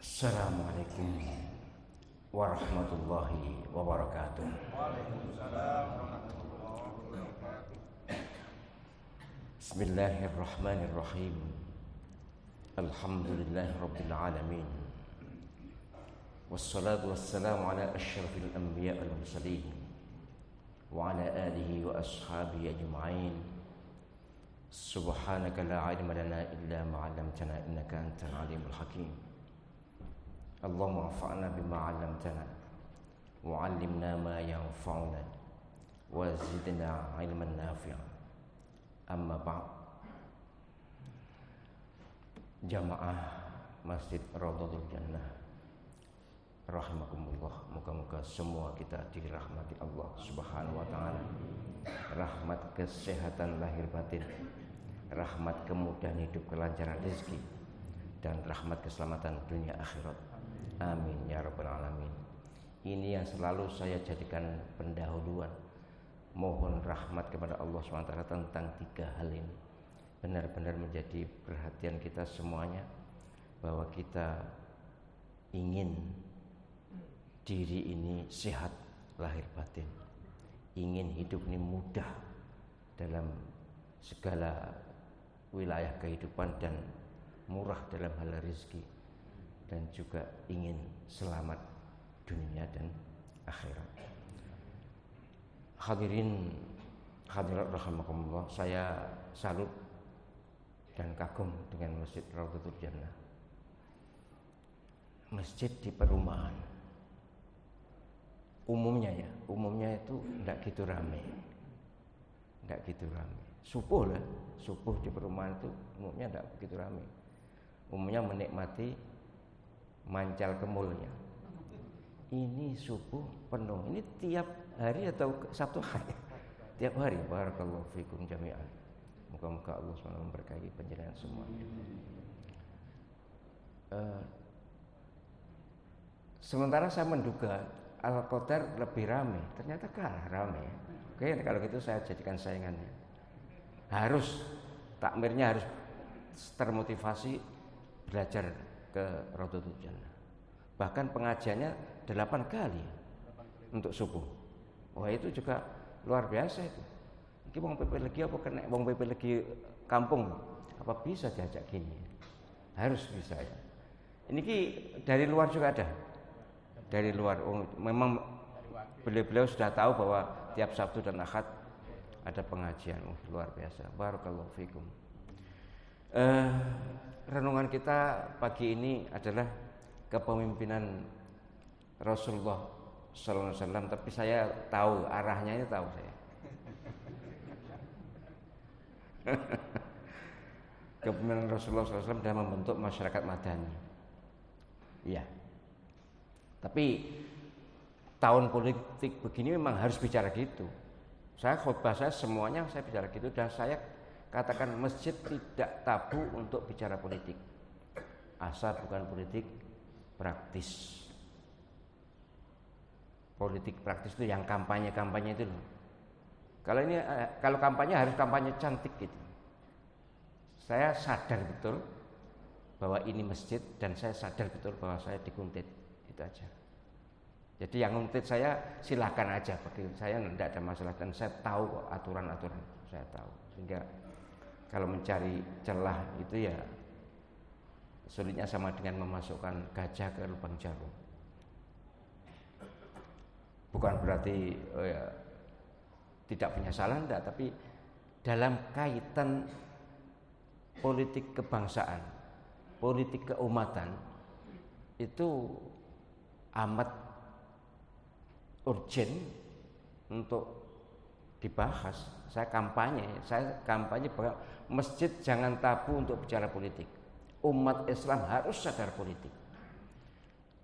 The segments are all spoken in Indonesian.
Assalamualaikum warahmatullahi wabarakatuh. Waalaikumsalam warahmatullahi wabarakatuh. Bismillahirrahmanirrahim. Alhamdulillahi rabbil alamin. Wassalatu wassalamu ala asyrafil anbiya wal mursalin wa ala alihi wa ashabihi ajma'in. Subhanaka la ilma lana illa ma 'allamtana innaka antal alimul hakim. Allahumma anfa'na bima 'allamtana wa 'allimna ma yanfa'una wa zidna 'ilman nafi'a. Amma ba'd. Jamaah Masjid Raudhatul Jannah rahimakumullah, moga-moga semua kita dirahmati Allah Subhanahu wa taala. Rahmat kesehatan lahir batin, rahmat kemudahan hidup, kelancaran rezeki, dan rahmat keselamatan dunia akhirat. Amin ya rabbal alamin. Ini yang selalu saya jadikan pendahuluan. Mohon rahmat kepada Allah SWT tentang tiga hal ini. Benar-benar menjadi perhatian kita semuanya, bahwa kita ingin diri ini sehat lahir batin, ingin hidup ini mudah dalam segala wilayah kehidupan dan murah dalam hal rezeki, dan juga ingin selamat dunia dan akhirat. Hadirin hadirat rahimakumullah, saya salut dan kagum dengan Masjid Raudhatul Jannah. Masjid di perumahan umumnya itu enggak gitu ramai. Subuh di perumahan itu umumnya enggak begitu ramai. Umumnya menikmati mancal kemulnya. Ini subuh penuh. Ini tiap hari atau Sabtu hari? Tiap hari. Barakallahu fikum jami'an. Moga-moga Allah SWT memberkahi penjelasan semuanya. Sementara saya menduga Al-Qadar lebih ramai, ternyata kalah ramai. Oke, kalau gitu saya jadikan saingannya. Harus takmirnya harus termotivasi belajar ke Raudhatul Jannah. Bahkan pengajiannya 8 kali untuk subuh. Wah, itu juga luar biasa itu. Iki wong PP lagi apa kena wong PP lagi kampung, apa bisa diajak gini? Harus bisa ya. Ini ki dari luar juga ada. Dari luar, memang beliau-beliau sudah tahu bahwa tiap Sabtu dan Ahad ada pengajian. Luar biasa. Barakallahu fikum. Renungan kita pagi ini adalah kepemimpinan Rasulullah sallallahu alaihi wasallam, tapi saya tahu arahnya, ini tahu saya. Kepemimpinan Rasulullah sallallahu alaihi wasallam dalam membentuk masyarakat madani. Iya. Tapi tahun politik begini memang harus bicara gitu. Saya khutbah saya semuanya saya bicara gitu, dan saya katakan masjid tidak tabu untuk bicara politik, asal bukan politik praktis. Politik praktis itu yang kampanye itu loh. Kalau kampanye harus kampanye cantik gitu. Saya sadar betul bahwa ini masjid, dan saya sadar betul bahwa saya dikuntit, itu aja. Jadi yang nguntit saya silakan aja, bagi saya tidak ada masalah, dan saya tahu kok aturan-aturan, saya tahu. Sehingga kalau mencari celah itu ya sulitnya sama dengan memasukkan gajah ke lubang jarum. Bukan berarti tidak punya salah, enggak, tapi dalam kaitan politik kebangsaan, politik keumatan, itu amat urgent untuk dibahas. Saya kampanye bahwa masjid jangan tabu untuk bicara politik. Umat Islam harus sadar politik.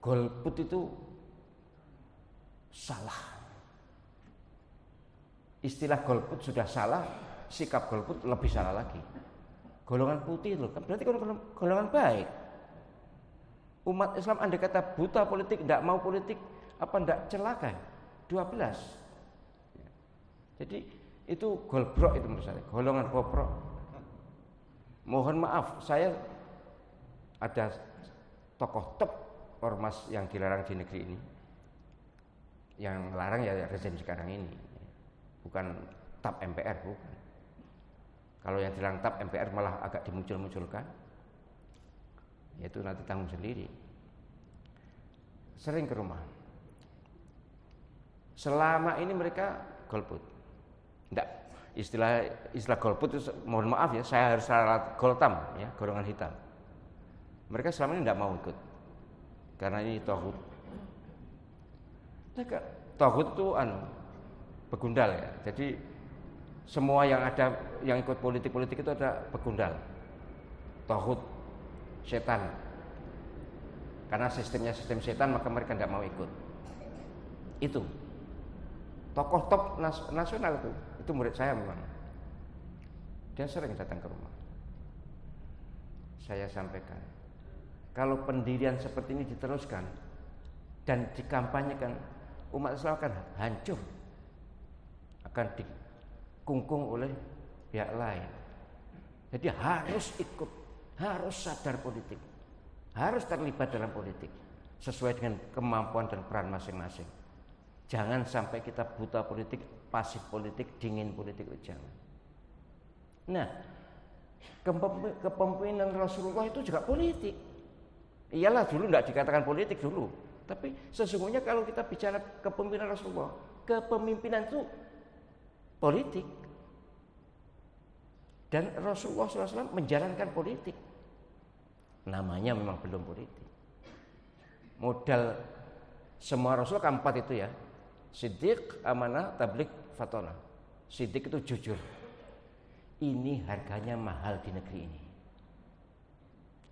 Golput itu salah. Istilah golput sudah salah, sikap golput lebih salah lagi. Golongan putih loh, kan berarti golongan baik. Umat Islam andai kata buta politik, tidak mau politik, apa tidak celaka? 12. Jadi itu golbrok, itu menurut saya, golongan bobrok. Mohon maaf, saya ada tokoh top ormas yang dilarang di negeri ini. Yang larang ya rezim sekarang ini, bukan TAP MPR, bukan. Kalau yang dilarang TAP MPR malah agak dimuncul-munculkan, yaitu nanti tanggung sendiri. Sering ke rumah. Selama ini mereka golput. Enggak, istilah golput itu, mohon maaf ya, saya harus salah goltam ya, golongan hitam. Mereka selama ini enggak mau ikut. Karena ini tauhid. Tauhid itu begundal ya. Jadi semua yang ada yang ikut politik itu ada begundal. Tauhid setan. Karena sistemnya sistem setan, maka mereka tidak mau ikut. Itu tokoh top nasional itu murid saya memang. Dia sering datang ke rumah. Saya sampaikan, kalau pendirian seperti ini diteruskan dan dikampanyekan, umat Islam akan hancur, akan dikungkung oleh pihak lain. Jadi harus ikut, harus sadar politik, harus terlibat dalam politik sesuai dengan kemampuan dan peran masing-masing. Jangan sampai kita buta politik, pasif politik, dingin politik, jangan. Nah, kepemimpinan Rasulullah itu juga politik. Iyalah dulu tidak dikatakan politik dulu, tapi sesungguhnya kalau kita bicara kepemimpinan Rasulullah, kepemimpinan itu politik. Dan Rasulullah SAW menjalankan politik. Namanya memang belum politik. Modal semua Rasul keempat itu ya. Siddiq, amanah, tabligh, fatonah. Siddiq itu jujur. Ini harganya mahal di negeri ini.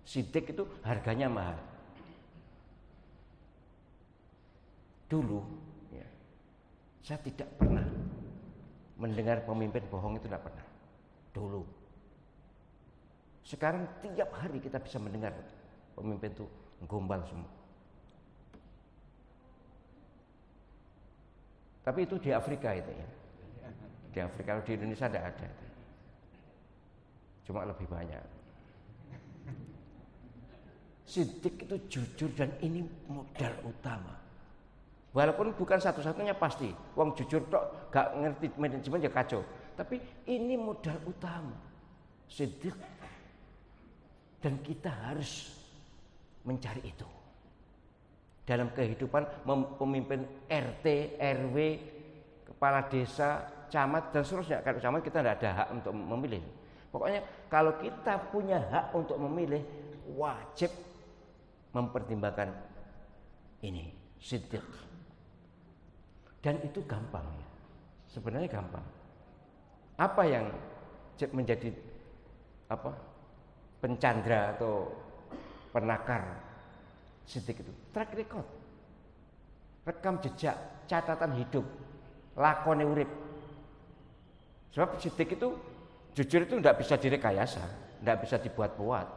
Siddiq itu harganya mahal. Dulu ya, saya tidak pernah mendengar pemimpin bohong, itu tidak pernah. Dulu. Sekarang tiap hari kita bisa mendengar pemimpin itu gombal semua. Tapi itu di Afrika itu ya. Di Afrika, kalau di Indonesia tidak ada itu. Cuma lebih banyak. Siddiq itu jujur dan ini modal utama. Walaupun bukan satu-satunya pasti. Wong jujur tok gak ngerti manajemen ya kacau. Tapi ini modal utama. Siddiq. Dan kita harus mencari itu. Dalam kehidupan pemimpin RT, RW, kepala desa, camat dan seterusnya. Kalau camat kita tidak ada hak untuk memilih. Pokoknya kalau kita punya hak untuk memilih, wajib mempertimbangkan ini, siddiq. Dan itu gampang ya. Sebenarnya gampang. Apa yang menjadi pencandra atau penakar siddiq itu? Track record, rekam jejak, catatan hidup, lakone urip. Sebab siddiq itu jujur itu tidak bisa direkayasa, tidak bisa dibuat-buat,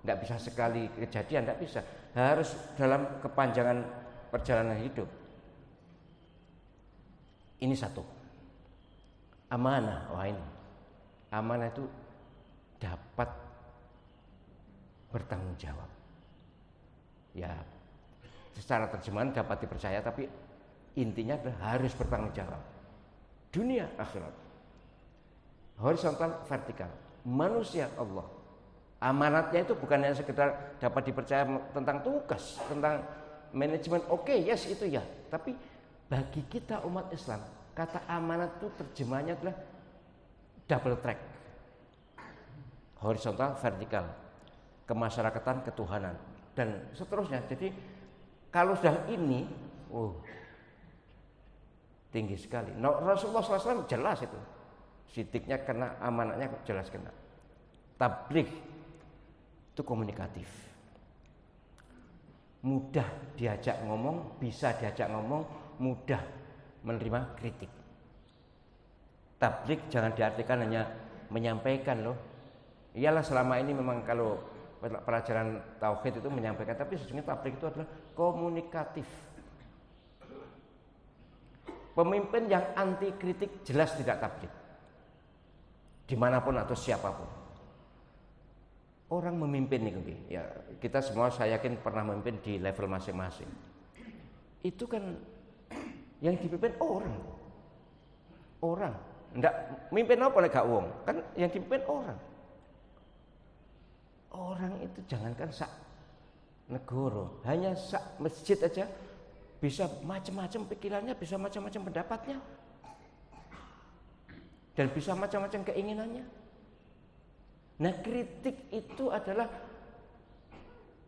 tidak bisa sekali kejadian, tidak bisa. Harus dalam kepanjangan perjalanan hidup. Ini satu. Amanah, wah ini. Amanah itu dapat bertanggung jawab. Ya, secara terjemahan dapat dipercaya, tapi intinya adalah harus bertanggung jawab. Dunia akhirat. Horizontal, vertikal. Manusia Allah. Amanatnya itu bukan hanya sekedar dapat dipercaya tentang tugas, tentang manajemen. Oke, yes itu ya. Tapi bagi kita umat Islam, kata amanat itu terjemahnya adalah double track. Horizontal, vertikal. Kemasyarakatan, ketuhanan dan seterusnya. Jadi kalau sudah ini, tinggi sekali. Rasulullah SAW jelas itu. Siddiqnya kena, amanatnya jelas kena. Tabligh itu komunikatif. Mudah diajak ngomong, bisa diajak ngomong, mudah menerima kritik. Tabligh jangan diartikan hanya menyampaikan loh. Iyalah selama ini memang kalau pelajaran tauhid itu menyampaikan, tapi sesungguhnya tabligh itu adalah komunikatif. Pemimpin yang anti kritik jelas tidak tabligh. Dimanapun atau siapapun. orang memimpin nih, ya kita semua saya yakin pernah memimpin di level masing-masing. Itu kan yang dipimpin orang, ndak mimpin apa nek gak wong, kan yang dipimpin orang. Orang itu jangankan sak negara, hanya sak masjid aja bisa macam-macam pikirannya, bisa macam-macam pendapatnya, dan bisa macam-macam keinginannya. Nah, kritik itu adalah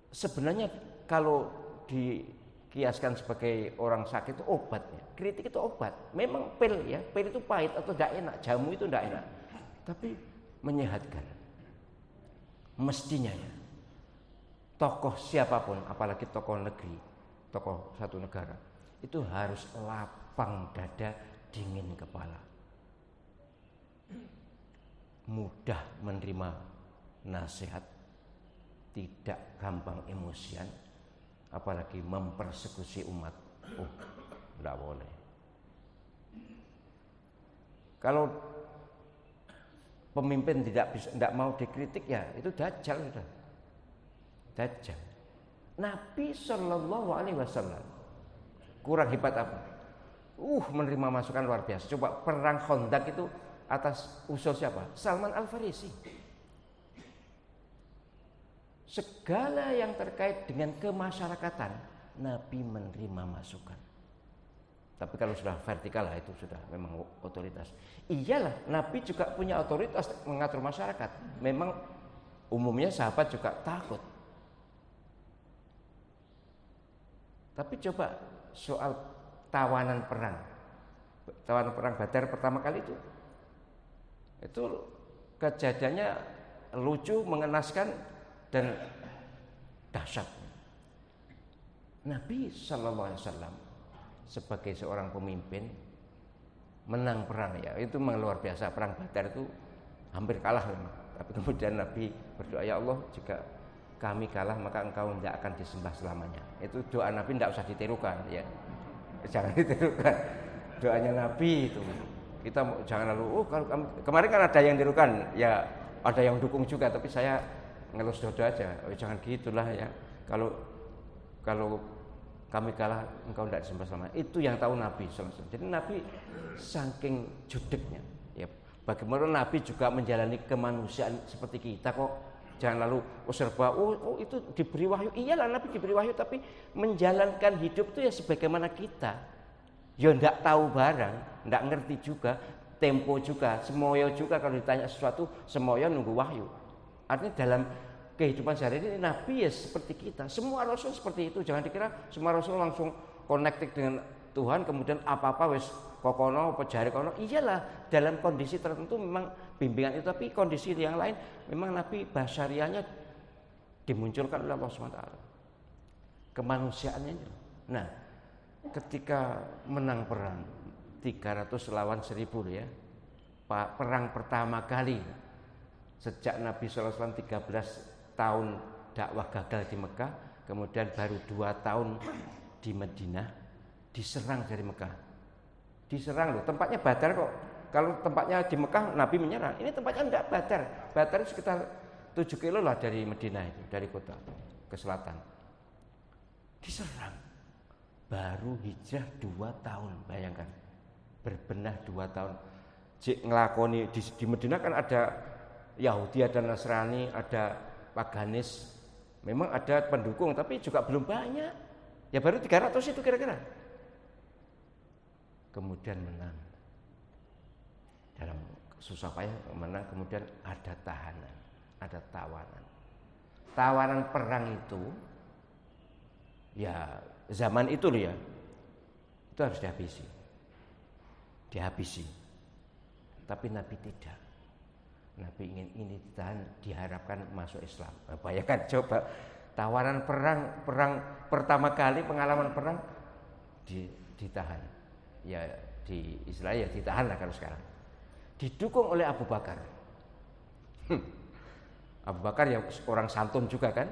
sebenarnya kalau dikiaskan sebagai orang sakit itu obatnya. Kritik itu obat. Memang pil itu pahit atau tidak enak, jamu itu tidak enak, tapi menyehatkan. Mestinya ya. Tokoh siapapun, apalagi tokoh negeri, tokoh satu negara, itu harus lapang dada, dingin kepala. Mudah menerima nasihat, tidak gampang emosian, apalagi mempersekusi umat. Tidak boleh. Kalau pemimpin tidak mau dikritik, ya itu dajjal sudah. Dajjal. Nabi Shallallahu Alaihi Wasallam kurang hebat apa? Menerima masukan luar biasa. Coba perang Khandaq itu atas usul siapa? Salman Al Farisi. Segala yang terkait dengan kemasyarakatan, Nabi menerima masukan. Tapi kalau sudah vertikal lah, itu sudah memang otoritas. Iyalah, Nabi juga punya otoritas mengatur masyarakat. Memang umumnya sahabat juga takut. Tapi coba soal tawanan perang Badar pertama kali itu kejadiannya lucu, mengenaskan, dan dahsyat. Nabi Shallallahu Alaihi Wasallam sebagai seorang pemimpin menang perang, ya itu memang luar biasa. Perang Badar itu hampir kalah memang, tapi kemudian Nabi berdoa, ya Allah, jika kami kalah maka engkau tidak akan disembah selamanya. Itu doa Nabi, tidak usah ditirukan, ya jangan ditirukan doanya Nabi itu. Kita jangan lalu kalau kemarin kan ada yang tirukan, ya ada yang dukung juga, tapi saya ngelus doa aja. Jangan gitulah ya. Kalau kami kalah engkau tidak disembah selamanya. Itu yang tahu Nabi SAW. Jadi Nabi saking judeknya, ya bagaimana Nabi juga menjalani kemanusiaan seperti kita kok. Jangan lalu serba itu diberi wahyu. Iyalah Nabi diberi wahyu, tapi menjalankan hidup itu ya sebagaimana kita. Ya ndak tahu barang, ndak ngerti juga, tempo juga, semoyo juga kalau ditanya sesuatu semoyo nunggu wahyu. Artinya dalam kehidupan sehari-hari ini Nabi ya seperti kita. Semua rasul seperti itu. Jangan dikira semua rasul langsung connected dengan Tuhan, kemudian apa-apa wis kokono pejari kono. Iyalah, dalam kondisi tertentu memang bimbingan itu, tapi kondisi yang lain memang Nabi basyariahnya dimunculkan oleh Allah SWT. Kemanusiaannya itu. Nah, ketika menang perang 300 lawan 1000 ya. Perang pertama kali sejak Nabi SAW 13 tahun dakwah gagal di Mekah, kemudian baru 2 tahun di Madinah, diserang dari Mekah. Diserang loh, tempatnya Badar kok. Kalau tempatnya di Mekah Nabi menyerang, ini tempatnya enggak Badar. Badar sekitar 7 kilo lah dari Madinah itu, dari kota ke selatan. Diserang. Baru hijrah 2 tahun, bayangkan. Berbenah 2 tahun. Cik ngelakoni di Madinah kan ada Yahudi, ada Nasrani, ada paganis. Memang ada pendukung, tapi juga belum banyak. Ya baru 300 itu kira-kira. Kemudian menang. Dalam susah payah menang, kemudian ada tahanan, ada tawanan. Tawanan perang itu ya zaman itu loh ya. Itu harus dihabisi. Tapi Nabi tidak. Nabi ingin ini ditahan, diharapkan masuk Islam. Bayangkan coba tawanan perang pertama kali, pengalaman perang ditahan. Ya di Israel ya ditahan lah kalau sekarang. Didukung oleh Abu Bakar. Abu Bakar ya orang santun juga kan.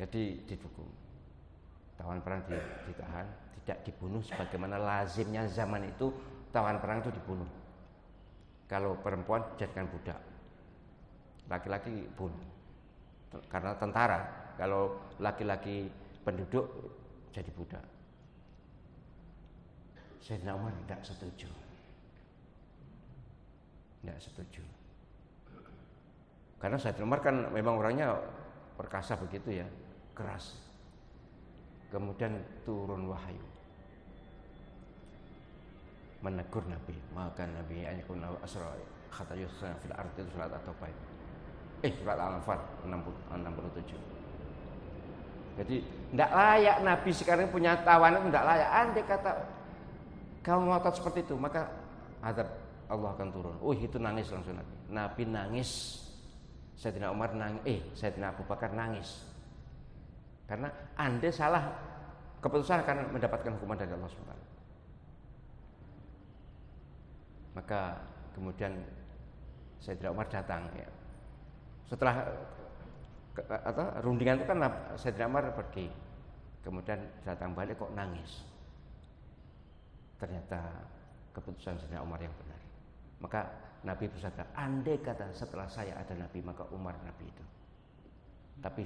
Jadi didukung. Tawanan perang ditahan, tidak dibunuh sebagaimana lazimnya zaman itu. Tawanan perang itu dibunuh. Kalau perempuan jadikan budak, laki-laki bunuh. karena tentara. Kalau laki-laki penduduk jadi budak. Sayyidina Umar tidak setuju. Tidak setuju. Karena Sayyidina Umar kan memang orangnya perkasa begitu ya, keras. Kemudian turun wahyu menegur Nabi, maka Nabi anyakun asra kata yusra fil ardi, surat at-taubah. Surat Al-Anfal 67. Jadi tidak layak Nabi sekarang punya tawanan, tidak layak. Andai kata kamu ngotot seperti itu, maka azab Allah akan turun. Itu nangis langsung Nabi. Nabi nangis. Sayyidina Umar nangis, Sayyidina Abu Bakar nangis. Karena andai salah keputusan akan mendapatkan hukuman dari Allah SWT. Maka kemudian Sayyidina Umar datang ya. Setelah rundingan itu kan Sayyidina Umar pergi. Kemudian datang balik kok nangis. Ternyata keputusan Sayyidina Umar yang benar. Maka Nabi bersabda, andai kata setelah saya ada Nabi, maka Umar Nabi itu. Tapi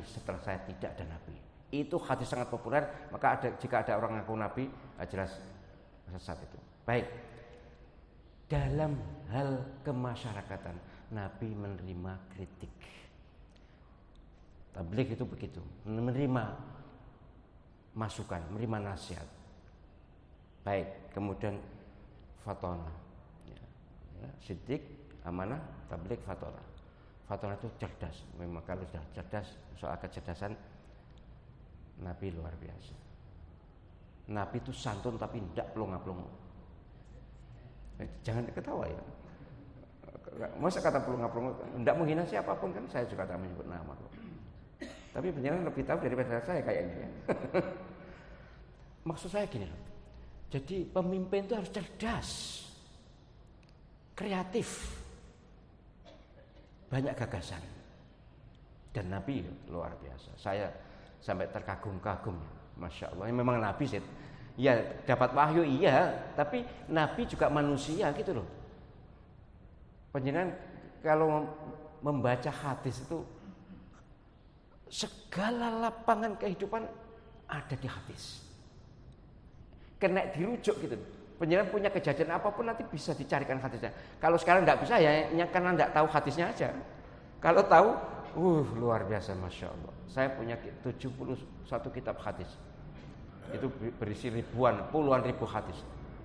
setelah saya tidak ada Nabi. Itu hadis sangat populer. Maka jika ada orang ngaku Nabi, jelas sesat itu. Baik. Dalam hal kemasyarakatan, Nabi menerima kritik. Tabligh itu begitu, menerima masukan, menerima nasihat. Baik, kemudian fatona, siddiq, amanah, tabligh, fatona. Fatona itu cerdas. Memang kalau sudah cerdas, soal kecerdasan Nabi luar biasa. Nabi itu santun tapi tidak pelongo-pelongo. Jangan ketawa ya. Masa kata pelongo-pelongo, tidak menghina siapapun kan, saya juga tak menyebut nama kok. Tapi benar lebih tahu daripada saya kayaknya ya. Maksud saya gini loh. Jadi pemimpin itu harus cerdas, kreatif, banyak gagasan. Dan Nabi luar biasa. Saya sampai terkagum-kagum. Masya Allah. Memang Nabi sih. Ya dapat wahyu iya, tapi Nabi juga manusia gitu loh. Panjenengan kalau membaca hadis itu segala lapangan kehidupan ada di hadis. Kena dirujuk gitu. Panjenengan punya kejadian apapun nanti bisa dicarikan hadisnya. Kalau sekarang tidak bisa ya karena tidak tahu hadisnya aja. Kalau tahu, luar biasa Masya Allah. Saya punya 71 kitab hadis. Itu berisi puluhan ribu hadis.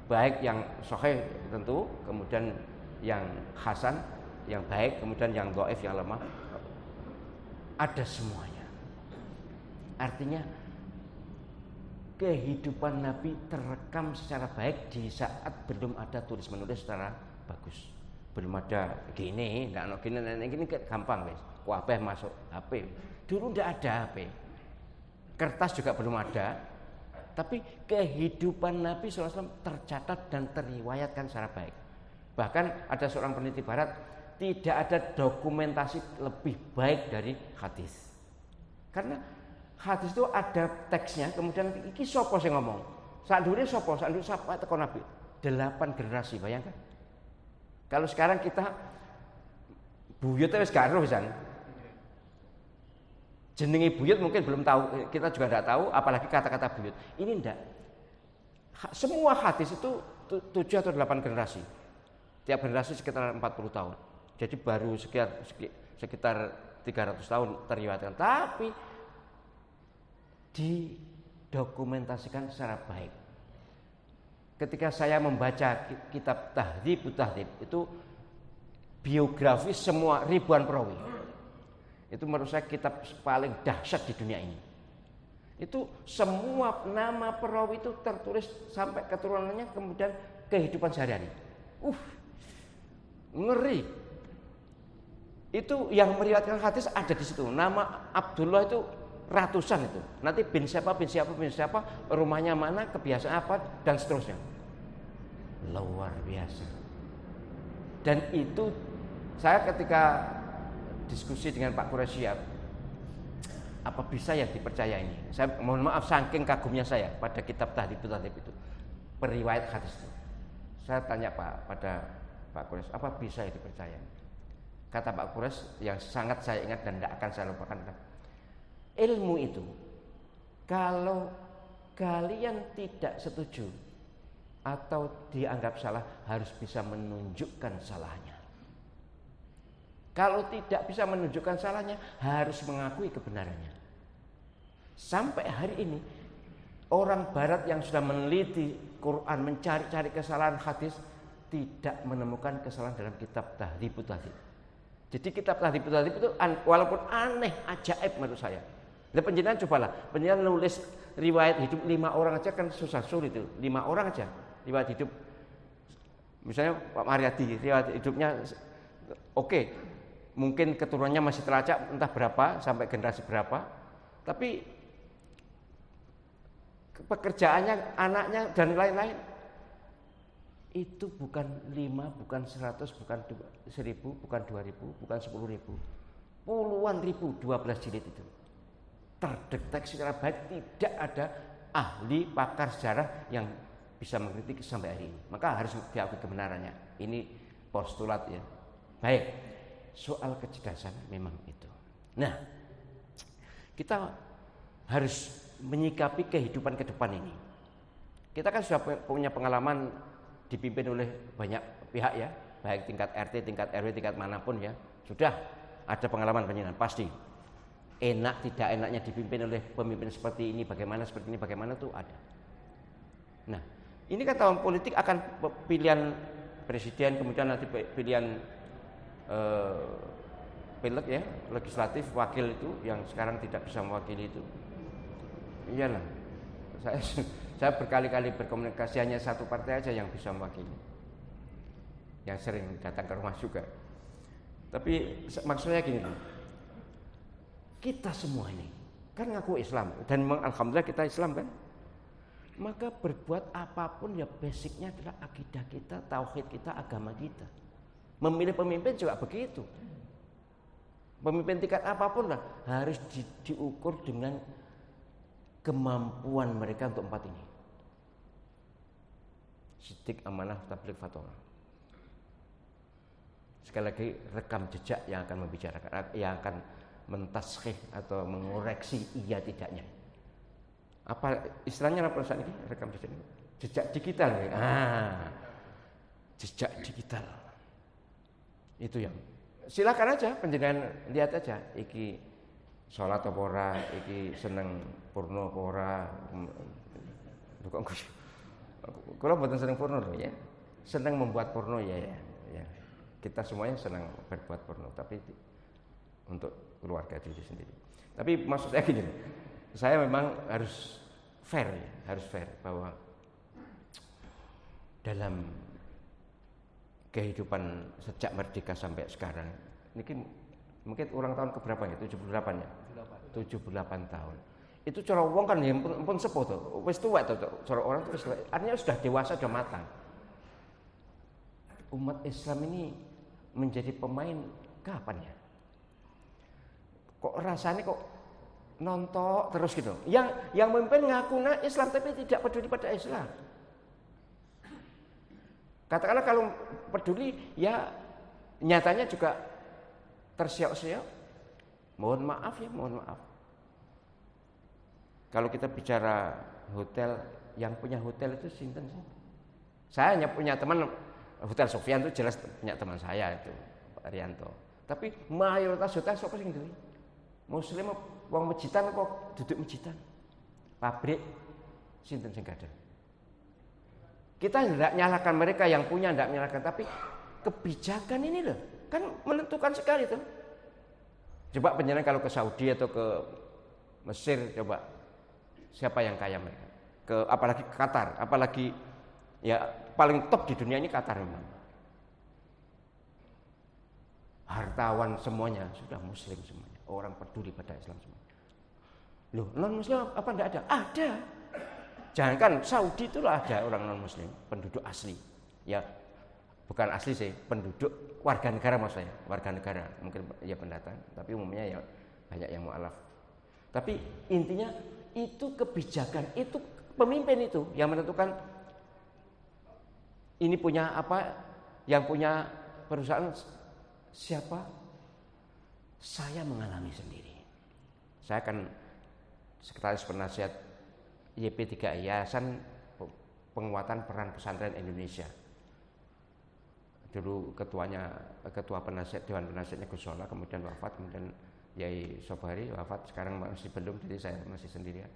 Baik yang sahih tentu, kemudian yang hasan, yang baik, kemudian yang dhaif, yang lemah. Ada semuanya. Artinya kehidupan Nabi terekam secara baik di saat belum ada tulis menulis secara bagus. Belum ada gini, gini gampang guys. Kabeh masuk HP. Dulu tidak ada HP. Kertas juga belum ada. Tapi kehidupan Nabi SAW tercatat dan teriwayatkan secara baik. Bahkan ada seorang peneliti barat, tidak ada dokumentasi lebih baik dari hadis. Karena hadis itu ada teksnya, kemudian iki sapa sing ngomong. Sandure sapa? Sandure sapa teko Nabi. 8 generasi, bayangkan. Kalau sekarang kita buyut wis gak ero pisan. Jenenge buyut mungkin belum tahu, kita juga tidak tahu, apalagi kata-kata buyut. Ini enggak. Semua hadis itu 7 atau 8 generasi. Tiap generasi sekitar 40 tahun. Jadi baru sekitar 300 tahun teriwayatkan, tapi didokumentasikan secara baik. Ketika saya membaca kitab Tahdzibut Tahdzib, itu biografi semua ribuan perawi. Itu menurut saya kitab paling dahsyat di dunia ini. Itu semua nama perawi itu tertulis sampai keturunannya, kemudian kehidupan sehari-hari. Ngeri. Itu yang meriwayatkan hadis ada di situ. Nama Abdullah itu ratusan itu. Nanti bin siapa, rumahnya mana, kebiasaan apa, dan seterusnya. Luar biasa. Dan itu saya ketika diskusi dengan Pak Quraisyab, apa bisa ya dipercaya ini? Saya mohon maaf saking kagumnya saya pada kitab Tahdzibut Tahdzib itu, periwayat hadis itu. Saya tanya pada Pak Quraisyab, apa bisa ya dipercaya? Kata Pak Kures yang sangat saya ingat dan tidak akan saya lupakan, ilmu itu kalau kalian tidak setuju atau dianggap salah, harus bisa menunjukkan salahnya. Kalau tidak bisa menunjukkan salahnya, harus mengakui kebenarannya. Sampai hari ini orang barat yang sudah meneliti Quran, mencari-cari kesalahan hadis, tidak menemukan kesalahan dalam kitab Tahdhibut Tahdhib. Jadi kitab Tahdhibut Tahdhib itu walaupun aneh, ajaib menurut saya. Nah, penjenengan cobalah, penjenengan nulis riwayat hidup 5 orang aja kan susah sulit itu. 5 orang aja riwayat hidup. Misalnya Pak Mariadi, riwayat hidupnya oke. Mungkin keturunannya masih teracak entah berapa sampai generasi berapa. Tapi pekerjaannya, anaknya dan lain-lain itu bukan 5, bukan 100, bukan 1000, bukan 2000, bukan 10.000, puluhan ribu, 12 jilid itu terdeteksi secara baik. Tidak ada ahli pakar sejarah yang bisa mengkritik sampai hari ini. Maka harus diakui kebenarannya. Ini postulat ya. Baik, soal kecerdasan memang itu. Nah, kita harus menyikapi kehidupan ke depan ini. Kita kan sudah punya pengalaman dipimpin oleh banyak pihak ya, baik tingkat RT, tingkat RW, tingkat manapun ya. Sudah ada pengalaman penjenengan pasti. Enak tidak enaknya dipimpin oleh pemimpin seperti ini, bagaimana seperti ini, bagaimana tuh ada. Nah, ini kan tahun politik akan pilihan presiden, kemudian nanti pilihan pilek ya, legislatif, wakil itu yang sekarang tidak bisa mewakili itu. Iyalah, saya berkali-kali berkomunikasi, hanya satu partai aja yang bisa mewakili, yang sering datang ke rumah juga. Tapi maksudnya gini, kita semua ini kan ngaku Islam dan alhamdulillah kita Islam kan, maka berbuat apapun ya basicnya adalah akidah kita, tauhid kita, agama kita. Memilih pemimpin juga begitu. Pemimpin tingkat apapun lah harus diukur dengan kemampuan mereka untuk 4 ini. Siddiq, amanah, tabligh, fatwa. Sekali lagi, rekam jejak yang akan membicarakan, yang akan mentaskhih atau mengoreksi iya tidaknya. Apa istilahnya apa saat ini? Rekam jejak ini? Jejak digital. Jejak digital. Itu yang silakan aja penjenengan lihat aja, iki sholat apa ora, iki seneng porno apa ora. Kalau mboten seneng porno lho ya. Seneng membuat porno ya. Kita semuanya senang berbuat porno, tapi untuk keluarga diri sendiri. Tapi maksud saya gini, saya memang harus fair ya, harus fair bahwa dalam kehidupan sejak merdeka sampai sekarang, ini mungkin ulang tahun keberapa ya? 78 ya? 78 tahun. Itu cara wong kan ya pun sepuh to, wis tuwek to, cara orang itu artinya sudah dewasa, sudah matang. Umat Islam ini menjadi pemain kapan ya? Kok rasanya kok nontok terus gitu. Yang memimpin ngaku Islam tapi tidak peduli pada Islam. Katakanlah kalau peduli ya nyatanya juga tersiok-siok. Mohon maaf ya, mohon maaf. Kalau kita bicara hotel, yang punya hotel itu sinten sih? Saya hanya punya teman Hotel Sofyan itu jelas punya teman saya itu Pak Rianto. Tapi mayoritas hotel siapa sing duwe? Muslim wong mejitan apa duduk mejitan? Pabrik sinten sing ada? Kita tidak nyalahkan mereka yang punya, tidak menyalahkan, tapi kebijakan ini loh kan menentukan sekali tuh. Coba penjenengan kalau ke Saudi atau ke Mesir, coba siapa yang kaya mereka? Apalagi ke Qatar, apalagi ya paling top di dunia ini Qatar memang. Hartawan semuanya sudah muslim semuanya. Orang peduli pada Islam semuanya. Loh, non muslim apa enggak ada? Ada. Jangankan Saudi itulah ada orang non muslim, penduduk asli. Ya bukan asli sih, penduduk warga negara maksud saya. Warga negara, mungkin ya pendatang, tapi umumnya ya banyak yang mu'alaf. Tapi intinya itu kebijakan, itu pemimpin itu yang menentukan. Ini punya apa, yang punya perusahaan Siapa? Saya mengalami sendiri. Saya kan sekretaris penasihat YP3, Yayasan Penguatan Peran Pesantren Indonesia. Dulu ketua penasihat, Dewan Penasihatnya Gus Solah, kemudian wafat, kemudian Yai Sobari wafat, sekarang masih belum, jadi saya masih sendirian.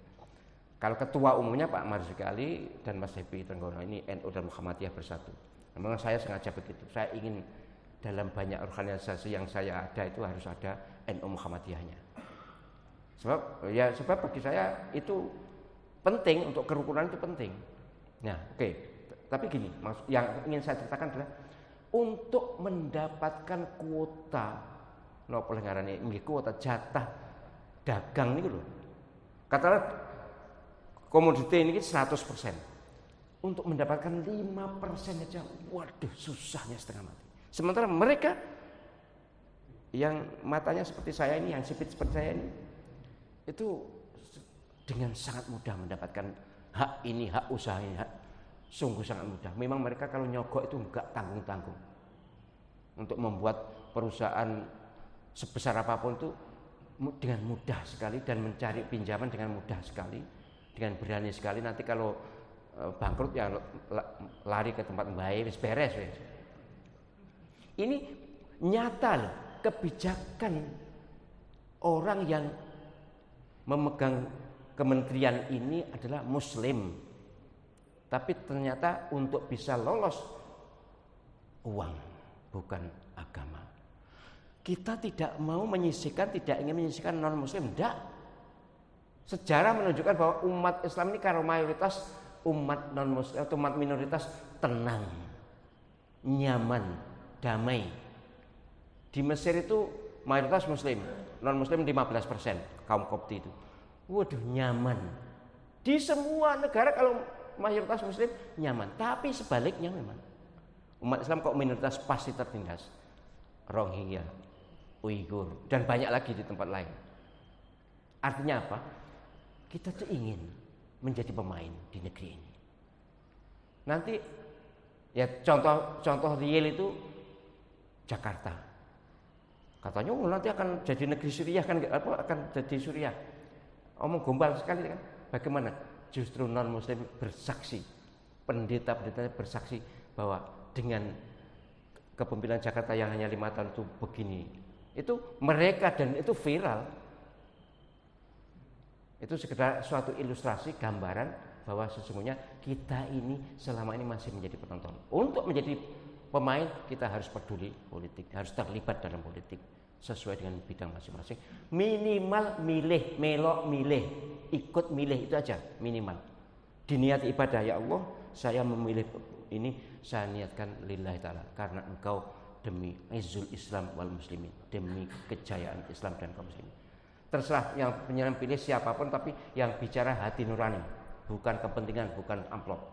Kalau ketua umumnya Pak Marzuki Ali dan Mas Happy Trenggono, ini NU dan Muhammadiyah bersatu. Memang saya sengaja begitu. Saya ingin dalam banyak organisasi yang saya ada itu harus ada NU Muhammadiyahnya. Sebab bagi saya itu penting, untuk kerukunan itu penting. Nah, oke. Tapi gini, yang ingin saya ceritakan adalah untuk mendapatkan kuota, napa ngarane kuota jatah dagang niku lho. Katakanlah komoditi ini 100%. Untuk mendapatkan 5% aja, waduh susahnya setengah mati. Sementara mereka yang matanya seperti saya ini, yang sipit seperti saya ini, itu dengan sangat mudah mendapatkan hak ini, hak usaha ini, sungguh sangat mudah. Memang mereka kalau nyogok itu enggak tanggung-tanggung. Untuk membuat perusahaan sebesar apapun itu dengan mudah sekali, dan mencari pinjaman dengan mudah sekali, dengan berani sekali. Nanti kalau bangkrut ya lari ke tempat baik, beres. Ini nyata loh, kebijakan orang yang memegang kementerian ini adalah muslim. Tapi ternyata untuk bisa lolos uang, bukan agama. Kita tidak mau menyisihkan, tidak ingin menyisihkan non muslim, tidak. Sejarah menunjukkan bahwa umat Islam ini kalau mayoritas umat non muslim atau umat minoritas tenang, nyaman, damai. Di Mesir itu mayoritas muslim, non muslim 15%, kaum Kopti itu. Waduh, nyaman. Di semua negara kalau mayoritas muslim nyaman, tapi sebaliknya memang umat Islam kok minoritas pasti tertindas. Rohingya, Uighur, dan banyak lagi di tempat lain. Artinya apa? Kita tuh ingin menjadi pemain di negeri ini. Nanti ya contoh real itu Jakarta. Katanya nanti akan jadi negeri Suriah, kan akan jadi Suriah. Omong gombal sekali kan. Bagaimana? Justru non muslim bersaksi, pendeta-pendetanya bersaksi bahwa dengan kepemimpinan Jakarta yang hanya 5 tahun itu begini, itu mereka, dan itu viral. Itu sekedar suatu ilustrasi, gambaran bahwa sesungguhnya kita ini selama ini masih menjadi penonton. Untuk menjadi pemain kita harus peduli politik, harus terlibat dalam politik sesuai dengan bidang masing-masing. Minimal milih, melok milih, ikut milih, itu aja minimal. Diniati ibadah, ya Allah, saya memilih ini, saya niatkan lillahi ta'ala, karena engkau demi izzul Islam wal muslimin, demi kejayaan Islam dan kaum muslimin. Terserah yang penyerang pilih siapapun, tapi yang bicara hati nurani, bukan kepentingan, bukan amplop.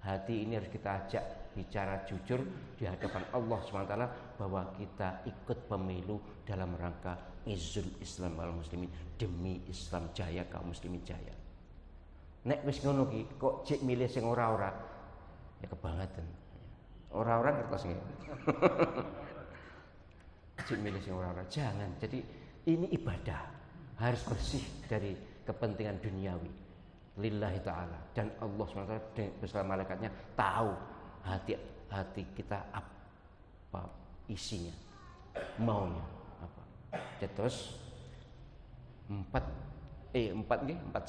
Hati ini harus kita ajak bicara jujur di hadapan Allah SWT bahwa kita ikut pemilu dalam rangka izzul Islam wal muslimin, demi Islam jaya, kaum muslimin jaya. Nek wis ngono ki kok cek milih sing ora-ora, ya kebangetan. Ora-ora ngertos nggih. Cek milih sing ora-ora, jangan. Jadi ini ibadah, harus bersih dari kepentingan duniawi. Lillahi ta'ala, dan Allah SWT bersama malaikatnya tahu hati kita apa isinya, maunya apa. Terus empat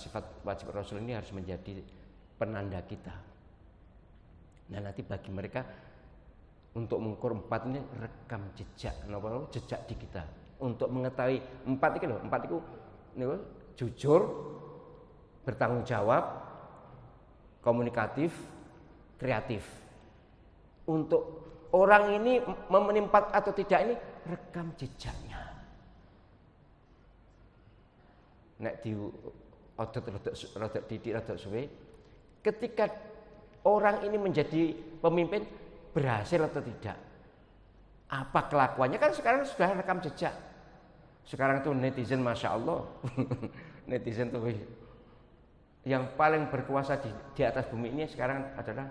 sifat wajib Rasul ini harus menjadi penanda kita. Nah, nanti bagi mereka untuk mengukur 4 ini rekam jejak, jejak di kita. Untuk mengetahui 4 itu jujur, bertanggung jawab, komunikatif, kreatif. Untuk orang ini memenuhi 4 atau tidak, ini rekam jejaknya. Nek di rodok didik rodok suwe, ketika orang ini menjadi pemimpin, berhasil atau tidak, apa kelakuannya, kan sekarang sudah rekam jejak. Sekarang itu netizen, masya Allah. Netizen tuh yang paling berkuasa di atas bumi ini sekarang adalah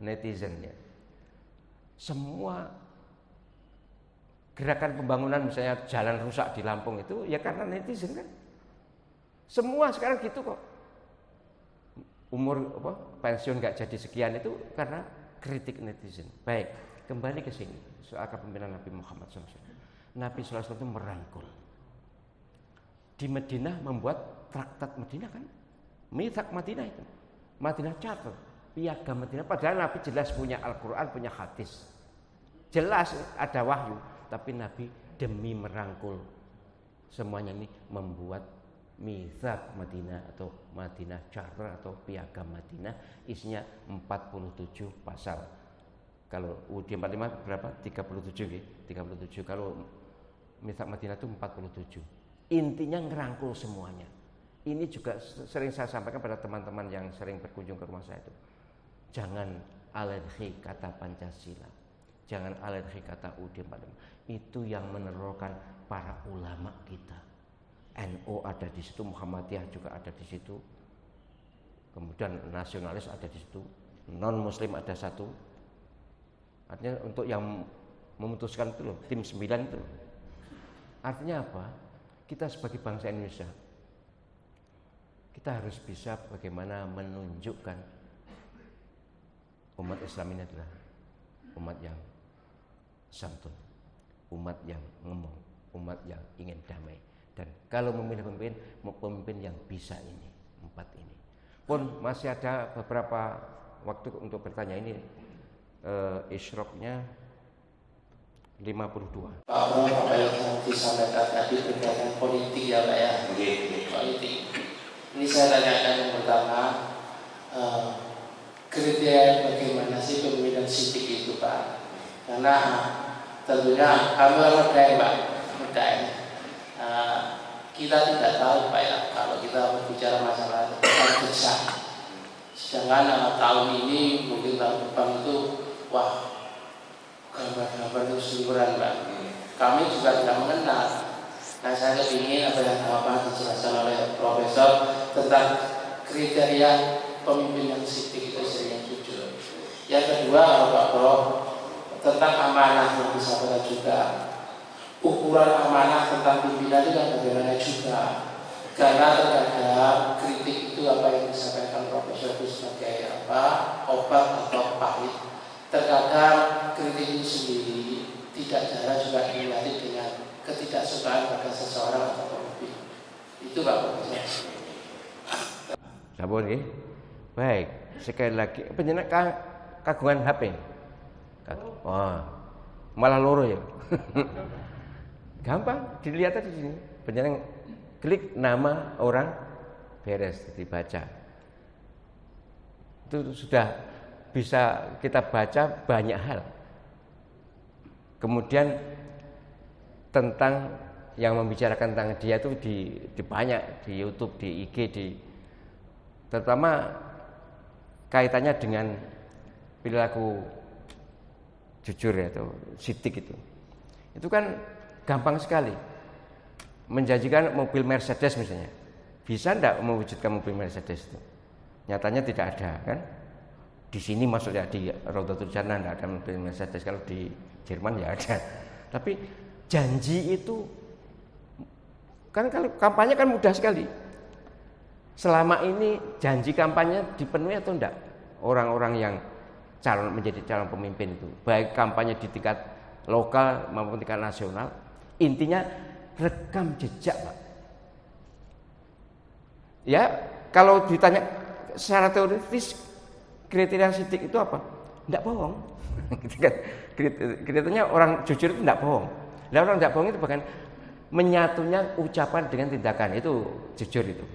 netizen ya. Semua gerakan pembangunan misalnya jalan rusak di Lampung itu ya karena netizen kan. Semua sekarang gitu kok. Umur pensiun nggak jadi sekian itu karena kritik netizen. Baik, kembali ke sini soal kepemimpinan Nabi Muhammad SAW. Nabi SAW itu merangkul. Di Madinah membuat traktat Madinah kan, Mitsaq Madinah itu, Madinah Charter, piagam Madinah. Padahal Nabi jelas punya Al-Quran, punya hadis, jelas ada wahyu. Tapi Nabi demi merangkul semuanya ini membuat Mitsaq Madinah atau Madinah Charter atau piagam Madinah, isinya 47 pasal. Kalau UUD 45 berapa? 37 gitu. 37. Kalau Mitsaq Madinah itu 47. Intinya ngerangkul semuanya. Ini juga sering saya sampaikan pada teman-teman yang sering berkunjung ke rumah saya itu. Jangan alergi kata Pancasila. Jangan alergi kata UUD 45. Itu yang menerorkan para ulama kita. NU ada di situ, Muhammadiyah juga ada di situ. Kemudian nasionalis ada di situ, non muslim ada satu. Artinya untuk yang memutuskan itu loh, tim 9 itu. Artinya apa? Kita sebagai bangsa Indonesia, kita harus bisa bagaimana menunjukkan umat Islam ini adalah umat yang santun, umat yang ngomong, umat yang ingin damai. Dan kalau memilih pemimpin yang bisa ini, 4 ini. Pun masih ada beberapa waktu untuk bertanya ini. Isyroknya 52. Pak Bro, apa yang disampaikan tadi berkaitan politik ya Pak ya? Politik. Ini saya tanyakan yang pertama, kriteria bagaimana sih pemilihan sidik itu Pak? Karena tentunya kami orang Medai Pak, Medai. Kita tidak tahu Pak ya, kalau kita berbicara masalah jejak. Sedangkan tahun ini mungkin tahun depan itu wah, gambar-gambar itu seliburan Pak. Kami juga tidak mengenal. Nah saya ingin apa yang dijelaskan oleh Profesor tentang kriteria pemimpin yang sidik itu yang jujur. Yang kedua Pak Bro, tentang amanah yang disampaikan juga. Ukuran amanah tentang pimpinan itu kan bagaimana juga. Karena terkadang kritik itu apa yang disampaikan Profesor itu sebagai apa, obat atau pahit. Terkadang kritik itu sendiri tidak jarang juga dilatih dengan ketidaksukaan pada seseorang atau pemimpin. Itu Pak Profesor. Sampun nggih. Baik, sekali lagi panjenengan kagungan HP. Wah, malah loro ya. Gampang dilihat aja di sini. Panjenengan klik nama orang, beres dibaca. Itu sudah bisa kita baca banyak hal. Kemudian tentang yang membicarakan tentang dia itu di banyak di YouTube, di IG, terutama kaitannya dengan perilaku jujur ya, atau sidik itu. Itu kan gampang sekali. Menjanjikan mobil Mercedes misalnya, bisa enggak mewujudkan mobil Mercedes itu? Nyatanya tidak ada kan? Di sini maksudnya di Raudhatul Jannah enggak ada mobil Mercedes, kalau di Jerman ya ada. Tapi janji itu kan, kalau kampanye kan mudah sekali. Selama ini janji kampanye dipenuhi atau enggak? Orang-orang yang menjadi calon pemimpin itu, baik kampanye di tingkat lokal maupun tingkat nasional, intinya rekam jejak Pak. Ya, kalau ditanya secara teoritis kriteria sidik itu apa? Tidak bohong. Kriterianya orang jujur itu tidak bohong. Nah, orang tidak bohong itu bahkan menyatunya ucapan dengan tindakan, itu jujur itu.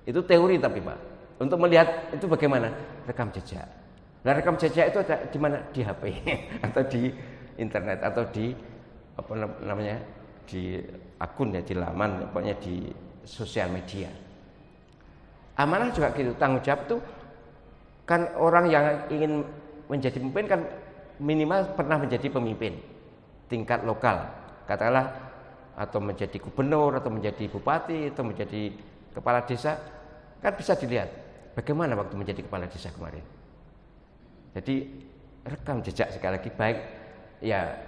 Itu teori tapi Pak. Untuk melihat itu bagaimana? Rekam jejak. Nah, rekam jejak itu ada di mana? Di HP atau di internet atau di apa namanya? Di akun ya, di laman, pokoknya di sosial media. Amanah juga gitu, tanggung jawab itu kan orang yang ingin menjadi pemimpin kan minimal pernah menjadi pemimpin tingkat lokal, katakanlah, atau menjadi gubernur, atau menjadi bupati, atau menjadi kepala desa, kan bisa dilihat bagaimana waktu menjadi kepala desa kemarin. Jadi rekam jejak sekali lagi, baik ya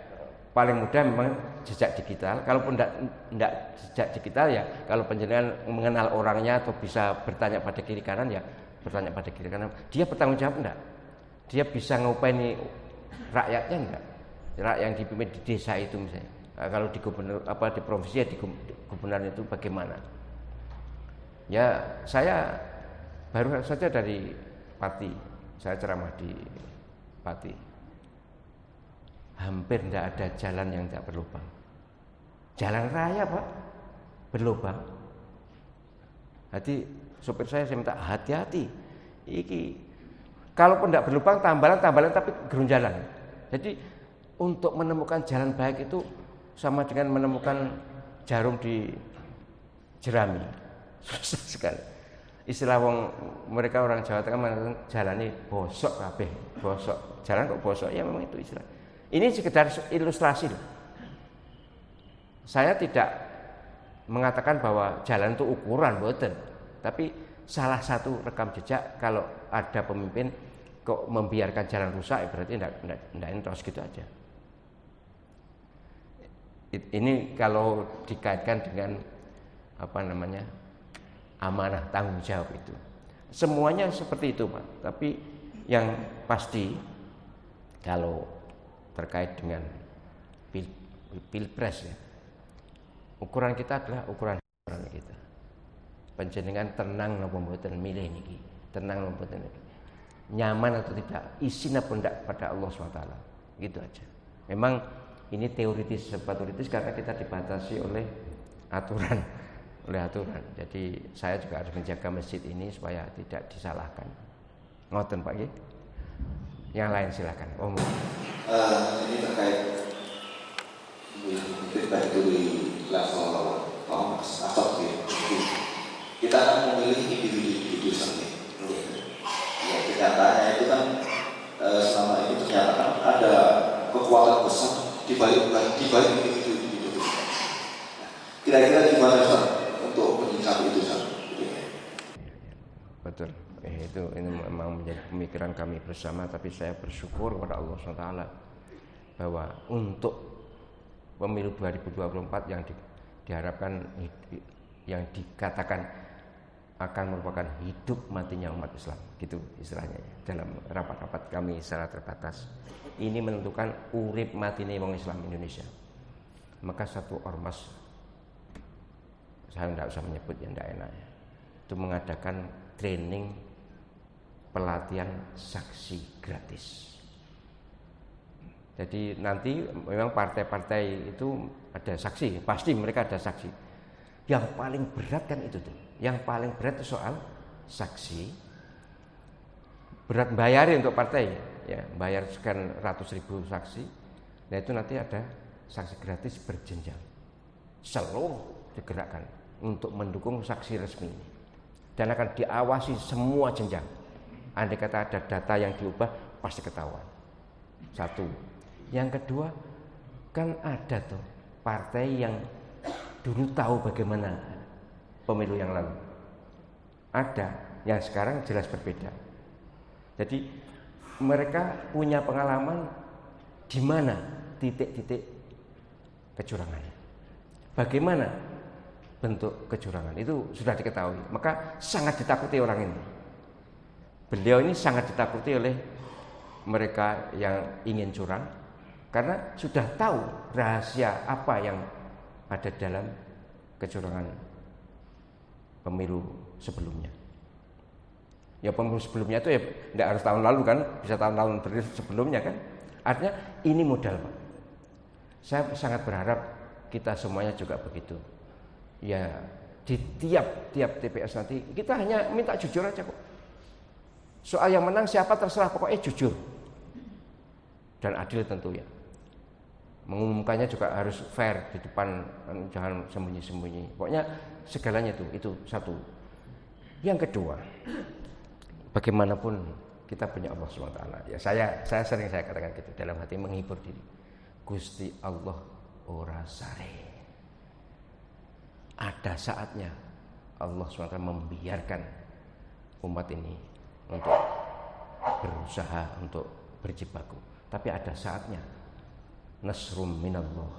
paling mudah memang jejak digital. Kalaupun tidak jejak digital ya, kalau penjenengan mengenal orangnya atau bisa bertanya pada kiri kanan ya bertanya pada kiri kanan. Dia bertanggung jawab enggak? Dia bisa ngopeni rakyatnya enggak? Rakyat yang dipimpin di desa itu misalnya. Nah, kalau di gubernur di provinsi ya di gubernur itu bagaimana? Ya saya baru saja dari Pati, saya ceramah di Pati. Hampir tidak ada jalan yang tidak berlubang. Jalan raya Pak berlubang. Jadi sopir saya minta hati-hati. Iki kalaupun tidak berlubang tambalan tapi gerunjalan. Jadi untuk menemukan jalan baik itu sama dengan menemukan jarum di jerami. Susah sekali. Istilah mereka orang Jawa Tengah mengatakan jalan ini bosok kabeh, bosok. Jalan kok bosok? Ya memang itu istilah. Ini sekedar ilustrasi. Saya tidak mengatakan bahwa jalan itu ukuran, boten. Tapi salah satu rekam jejak kalau ada pemimpin kok membiarkan jalan rusak, berarti tidak entos gitu aja. Ini kalau dikaitkan dengan amanah tanggung jawab itu. Semuanya seperti itu Pak. Tapi yang pasti kalau terkait dengan pilpres ya, ukuran kita adalah ukuran kita. Panjenengan tenang napa mboten milih niki, tenang napa mboten niki, nyaman atau tidak, isin apa ndak pada Allah SWT, gitu aja. Memang ini teoritis karena kita dibatasi oleh aturan. Jadi saya juga harus menjaga masjid ini supaya tidak disalahkan. Ngoten Pak nggih. Yang lain silakan. Ini terkait feedback itu di level asap ya. Kita akan memilih individu sendiri. Ya, kenyataannya itu kan selama ini ternyata kan ada kekuatan besar di balik individu. Kira-kira gimana Ustaz untuk menyikapi itu Ustaz? Betul. Ini memang menjadi pemikiran kami bersama, tapi saya bersyukur kepada Allah SWT bahwa untuk pemilu 2024 yang diharapkan, yang dikatakan akan merupakan hidup matinya umat Islam, gitu istilahnya ya. Dalam rapat-rapat kami secara terbatas, ini menentukan urip matine wong Islam Indonesia. Maka satu ormas, saya tidak usah menyebut yang tidak enak ya, itu mengadakan training pelatihan saksi gratis. Jadi nanti memang partai-partai itu ada saksi, pasti mereka ada saksi. Yang paling berat kan itu tuh. Yang paling berat itu soal saksi. Berat bayarin untuk partai, ya, bayar sekian ratus ribu saksi. Nah itu nanti ada saksi gratis berjenjang. Seluruh digerakkan untuk mendukung saksi resmi ini. Dan akan diawasi semua jenjang. Andai kata ada data yang diubah pasti ketahuan. Satu. Yang kedua, kan ada tuh partai yang dulu tahu bagaimana pemilu yang lalu. Ada yang sekarang jelas berbeda. Jadi mereka punya pengalaman di mana titik-titik kecurangannya. Bagaimana bentuk kecurangan itu sudah diketahui. Maka sangat ditakuti orang ini. Beliau ini sangat ditakuti oleh mereka yang ingin curang karena sudah tahu rahasia apa yang ada dalam kecurangan pemilu sebelumnya. Ya pemilu sebelumnya itu ya tidak harus tahun lalu kan, bisa tahun-tahun sebelumnya kan. Artinya ini modal Pak. Saya sangat berharap kita semuanya juga begitu. Ya di tiap TPS nanti kita hanya minta jujur aja kok. Soal yang menang siapa terserah, pokoknya jujur dan adil tentu ya. Mengumumkannya juga harus fair di depan, jangan sembunyi-sembunyi. Pokoknya segalanya itu satu. Yang kedua, bagaimanapun kita punya Allah SWT. Ya saya sering katakan gitu dalam hati menghibur diri. Gusti Allah ora sare. Ada saatnya Allah SWT membiarkan umat ini untuk berusaha untuk berjibaku. Tapi ada saatnya nasrum minallah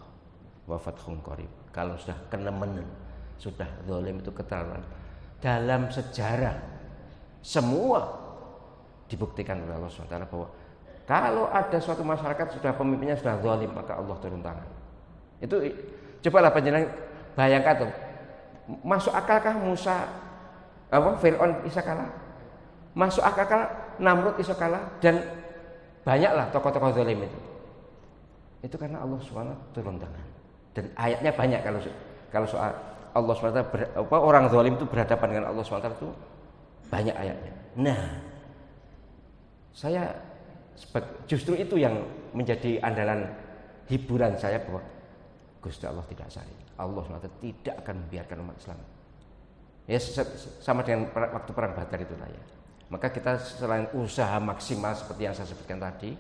wa fathun qarib. Kalau sudah kenemen, sudah zalim itu keterlaluan. Dalam sejarah semua dibuktikan oleh Allah SWT bahwa kalau ada suatu masyarakat sudah pemimpinnya sudah zalim, maka Allah turun tangan. Itu cobalah panjenengan bayangkan tuh. Masuk akalkah Musa Fir'aun bisa kalah? Masuk akalkah Namrud bisa kalah? Dan banyaklah tokoh-tokoh zalim itu. Itu karena Allah SWT turun tangan. Dan ayatnya banyak kalau soal Allah SWT orang zalim itu berhadapan dengan Allah SWT itu banyak ayatnya. Nah, saya justru itu yang menjadi andalan hiburan saya bahwa Gusti Allah tidak sahih. Allah SWT tidak akan membiarkan umat Islam. Ya sama dengan waktu perang Badar itulah ya. Maka kita selain usaha maksimal seperti yang saya sebutkan tadi,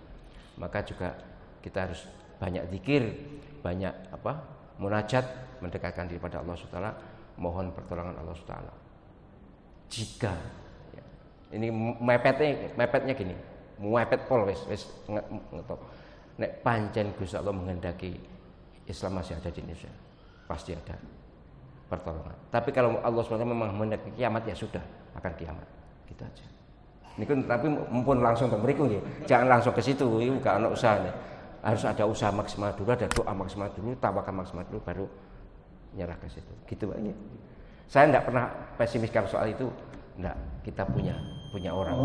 maka juga kita harus banyak zikir, banyak munajat, mendekatkan diri pada Allah SWT, mohon pertolongan Allah SWT. Jika ya, ini mepetnya gini, mepet pol wis ngetop. Nek pancen Gusti Allah menghendaki Islam masih ada di Indonesia, pasti ada pertolongan. Tapi kalau Allah SWT memang menghendaki kiamat, ya sudah akan kiamat. Gitu aja. Ini kan tapi mumpun langsung ke mriku nggih. Jangan langsung ke situ, itu enggak ana usaha. Harus ada usaha maksimal dulu, ada doa maksimal dulu, tawakal maksimal dulu, baru nyerah ke situ. Gitu Pak. Saya enggak pernah pesimis kalau soal itu. Enggak, kita punya orang.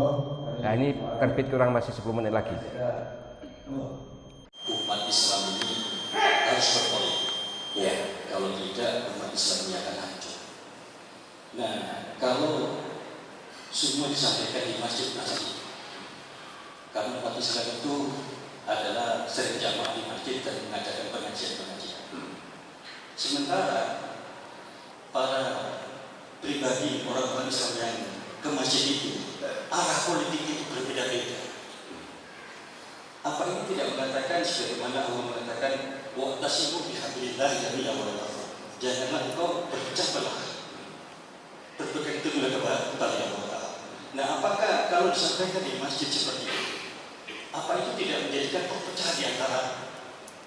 Nah, ini terbit kurang masih 10 menit lagi. Umat Islam ini harus berpolitik. Ya, kalau tidak umat Islam ini akan hancur. Nah, kalau semua disampaikan di masjid-masjid, karena umat Islam itu adalah sering jamaah di masjid dan mengadakan pengajian-pengajian. Sementara para pribadi orang-orang Islam yang ke masjid itu, arah politik itu berbeda-beda. Apa ini tidak mengatakan sebagaimana Allah mengatakan wa'tasimu bihablillah jami'an wa la tafarraqu. Janganlah engkau berpecah belah, berpegang teguh kepada Allah. Nah, apakah kalau disampaikan di masjid seperti itu, apa itu tidak menjadikan perpecahan di antara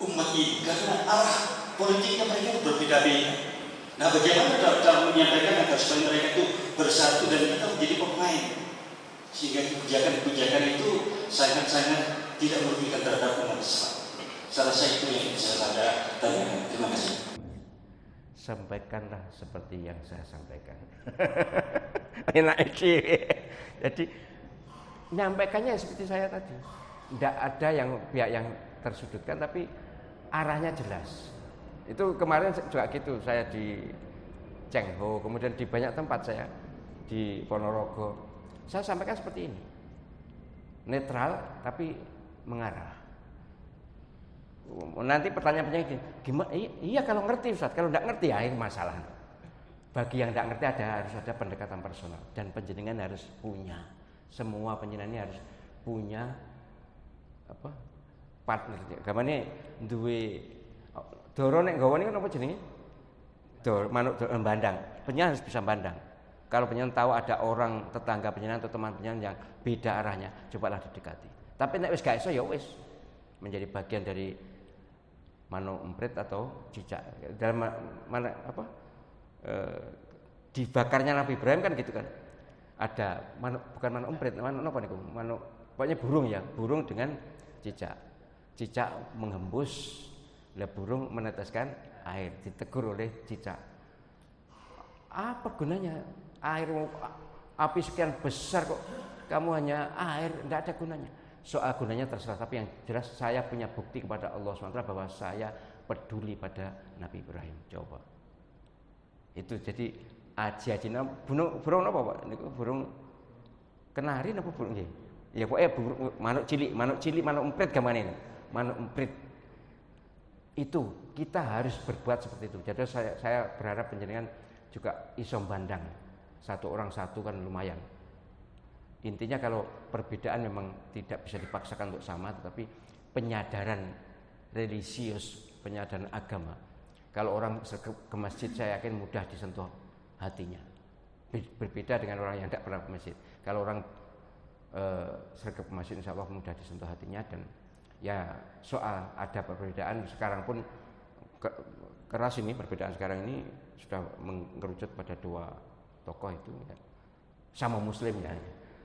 umat ini? Karena arah politiknya mereka berbeda-beda. Nah, bagaimana kalau menyampaikan agar supaya mereka itu bersatu dan kita menjadi pemain, sehingga kebijakan-kebijakan itu sangat-sangat tidak merugikan terhadap umat Islam. Saya rasa itu yang bisa saya tanyakan. Terima kasih. Sampaikanlah seperti yang saya sampaikan. Enak sih. Jadi nyampaikannya seperti saya tadi. Tidak ada yang pihak yang tersudutkan, tapi arahnya jelas. Itu kemarin juga gitu, saya di Cengho, kemudian di banyak tempat saya di Ponorogo. Saya sampaikan seperti ini. Netral tapi mengarah. Nanti pertanyaannya gimana? Iya kalau ngerti Ustaz, kalau tidak ngerti ya ini masalah. Bagi yang tidak ngerti harus ada pendekatan personal dan panjenengan harus punya. Semua panjenengan ini harus punya partner. Gamane duwe doro nek nggawa niku napa jenenge? Manuk bandang. Panjenengan harus bisa bandang. Kalau panjenengan tahu ada orang tetangga panjenengan atau teman panjenengan yang beda arahnya, cobalah didekati. Tapi nek wis gak iso ya wis menjadi bagian dari manuk emprit atau cicak. Dalam mana dibakarnya Nabi Ibrahim kan gitu kan. Ada manuk, bukan manuk emprit, manuk apa niku? Manuk pokoknya burung ya, burung dengan cicak. Cicak menghembus, lah burung meneteskan air, ditegur oleh cicak. Apa gunanya air, api sekian besar kok kamu hanya air, tidak ada gunanya. Soal gunanya terserah, tapi yang jelas saya punya bukti kepada Allah SWT bahwa saya peduli pada Nabi Ibrahim. Coba itu jadi aji burung apa Pak? Niku burung kenari apa burung nggih? Ya pokoknya manuk cilik, manuk emprit gamane. Manuk emprit. Itu kita harus berbuat seperti itu. Jadi saya berharap panjenengan juga iso bandang. Satu orang satu kan lumayan. Intinya kalau perbedaan memang tidak bisa dipaksakan untuk sama, tetapi penyadaran religius, penyadaran agama. Kalau orang ke masjid saya yakin mudah disentuh hatinya. Berbeda dengan orang yang tidak pernah ke masjid. Kalau orang sergap ke masjid insya Allah mudah disentuh hatinya dan Ya soal ada perbedaan sekarang pun keras ini, perbedaan sekarang ini sudah mengerucut pada dua tokoh itu ya. Sama muslim ya.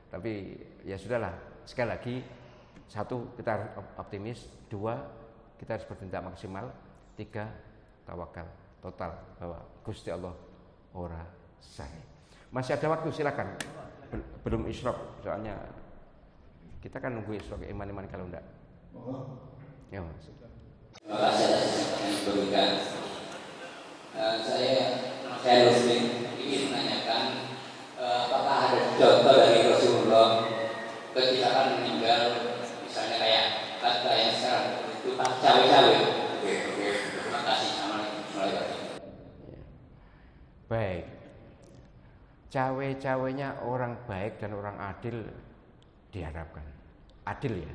Tapi ya sudahlah, sekali lagi, satu kita harus optimis, dua kita harus bertindak maksimal, tiga tawakal total bahwa Gusti Allah ora sae. Masih ada waktu, silakan. Belum isyraq, soalnya kita kan nunggu isyraq iman-iman kalau enggak. Ya, Mas. Terima kasih atas kesempatan yang diberikan. Saya Rusmin ingin menanyakan apakah ada contoh dari Rasulullah ketika akan meninggal, misalnya kayak kata yang sekarang itu cawe-cawe. Terima kasih. Assalamualaikum. Baik. Cawe-cawenya orang baik dan orang adil diharapkan. Adil ya.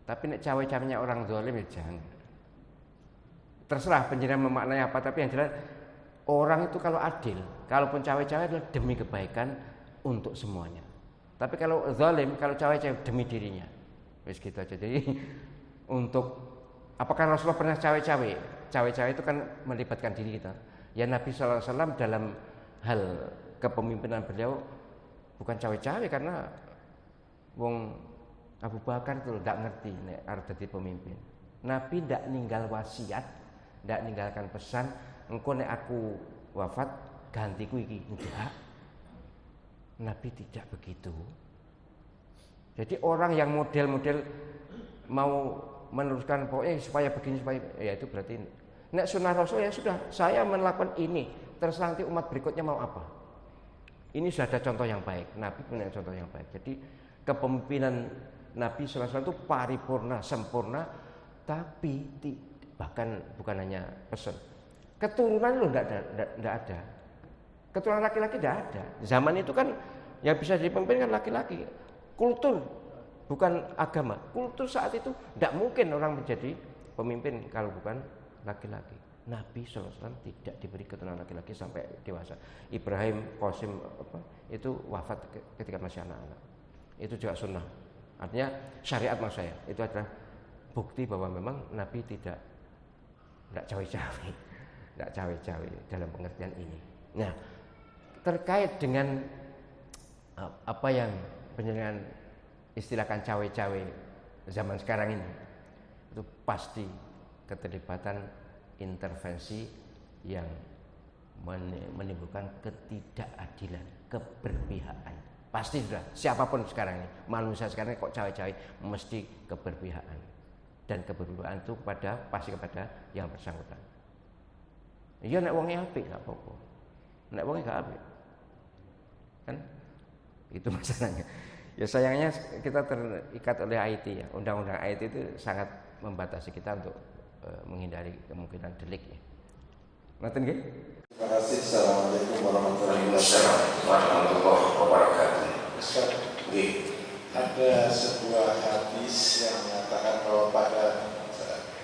Tapi nek cawe-cawenya orang zalim ya jangan. Terserah penjelasan memaknai apa, tapi yang jelas orang itu kalau adil, kalaupun cawe-cawe adalah demi kebaikan untuk semuanya. Tapi kalau zalim, kalau cawe-cawe demi dirinya. Wis gitu aja. Jadi untuk apakah Rasulullah pernah cawe-cawe? Cawe-cawe itu kan melibatkan diri kita. Ya Nabi sallallahu alaihi wasallam dalam hal kepemimpinan beliau bukan cawe-cawe karena wong Abu Bakar itu tidak ngerti nek arep dadi pemimpin. Nabi tidak ninggal wasiat, tidak ninggalkan pesan, engko nek aku wafat gantiku iki. Enggak. Nabi tidak begitu. Jadi orang yang model-model mau meneruskan pokoknya supaya begini supaya ya itu berarti nek sunnah Rasul ya sudah, saya melakukan ini, terus nanti umat berikutnya mau apa. Ini sudah ada contoh yang baik. Nabi punya contoh yang baik. Jadi kepemimpinan Nabi sallallahu alaihi wasallam itu paripurna, sempurna, tapi bahkan bukan hanya pesan. Keturunan loh enggak ada. Keturunan laki-laki enggak ada. Zaman itu kan yang bisa jadi pemimpin kan laki-laki. Kultur bukan agama. Kultur saat itu enggak mungkin orang menjadi pemimpin kalau bukan laki-laki. Nabi SAW tidak diberi keturunan laki-laki sampai dewasa. Ibrahim, Qasim itu wafat ketika masih anak-anak. Itu juga sunnah. Artinya syariat maksud saya. Itu adalah bukti bahwa memang Nabi tidak cawe-cawe. Tidak cawe-cawe dalam pengertian ini. Nah, terkait dengan apa yang penjenengan istilahkan cawe-cawe zaman sekarang ini, itu pasti keterlibatan intervensi yang menimbulkan ketidakadilan, keberpihakan. Pasti sudah, siapapun sekarang ini, manusia sekarang ini kok cawe-cawe mesti keberpihakan. Dan keberpihakan itu pasti kepada yang bersangkutan. Iya nek wonge apik enggak apa-apa. Nek wonge enggak apik. Kan itu masalahnya. Ya sayangnya kita terikat oleh IT ya. Undang-undang IT itu sangat membatasi kita untuk menghindari kemungkinan delik ya. Ngoten nggih? Terima kasih. Assalamualaikum warahmatullahi wabarakatuh. Ustaz, ada sebuah hadis yang menyatakan bahwa pada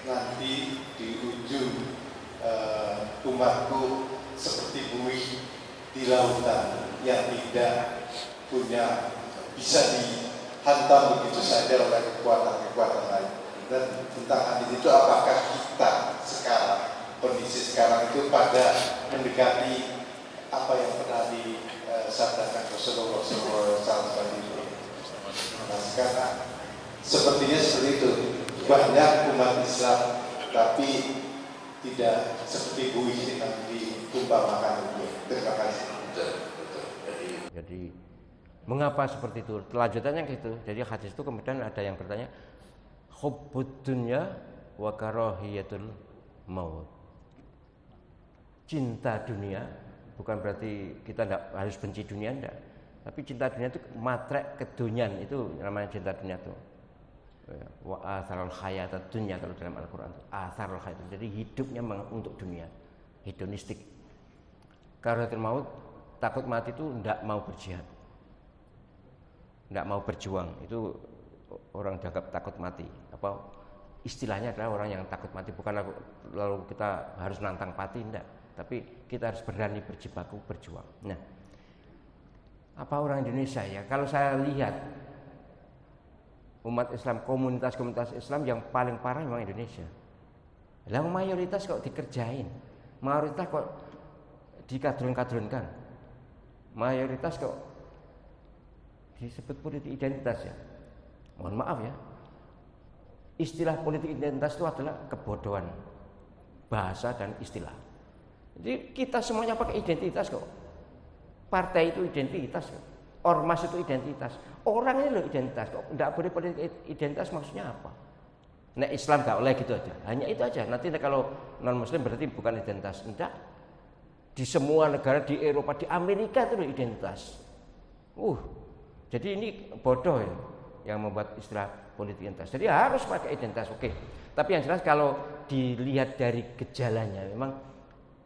nanti di ujung umatku seperti buih di lautan yang tidak punya bisa dihantam begitu saja oleh kekuatan-kekuatan lain. Dan tentang hadis itu, apakah kita sekarang, kondisi sekarang itu pada mendekati apa yang pernah disabdakan Rasulullah SAW? Karena sepertinya seperti itu, banyak umat Islam tapi tidak seperti buih yang diumpamakan itu. Terima kasih. Jadi mengapa seperti itu? Lanjutannya gitu. Jadi hadis itu kemudian ada yang bertanya, hubbud dunya wa karahiyatul maut. Cinta dunia bukan berarti kita tidak harus benci dunia, enggak. Tapi cinta dunia itu matrek kedunian, itu namanya cinta dunia itu. Wa atharul hayatad dunya kalau dalam Al-Qur'an itu atharul hayat. Jadi hidupnya untuk dunia, hedonistik. Karahiyatul maut, takut mati itu enggak mau berjihad. Enggak mau berjuang, itu orang dianggap takut mati. Apa istilahnya adalah orang yang takut mati, bukan lalu kita harus nantang mati, enggak, tapi kita harus berani berjibaku berjuang. Nah, apa orang Indonesia ya, kalau saya lihat umat Islam, komunitas-komunitas Islam yang paling parah memang Indonesia. Lah mayoritas kok dikerjain, mayoritas kok dikadrun-kadrunkan, mayoritas kok disebut politik identitas ya. Mohon maaf ya, istilah politik identitas itu adalah kebodohan bahasa dan istilah. Jadi kita semuanya pakai identitas kok. Partai itu identitas kok. Ormas itu identitas. Orang ini loh identitas kok. Tidak boleh politik identitas maksudnya apa? Nah Islam gak boleh gitu aja. Hanya itu aja. Nanti kalau non Muslim berarti bukan identitas. Tidak. Di semua negara, di Eropa, di Amerika itu loh identitas. Jadi ini bodoh ya, yang membuat istilah politik identitas. Jadi harus pakai identitas, oke. Tapi yang jelas kalau dilihat dari gejalanya, memang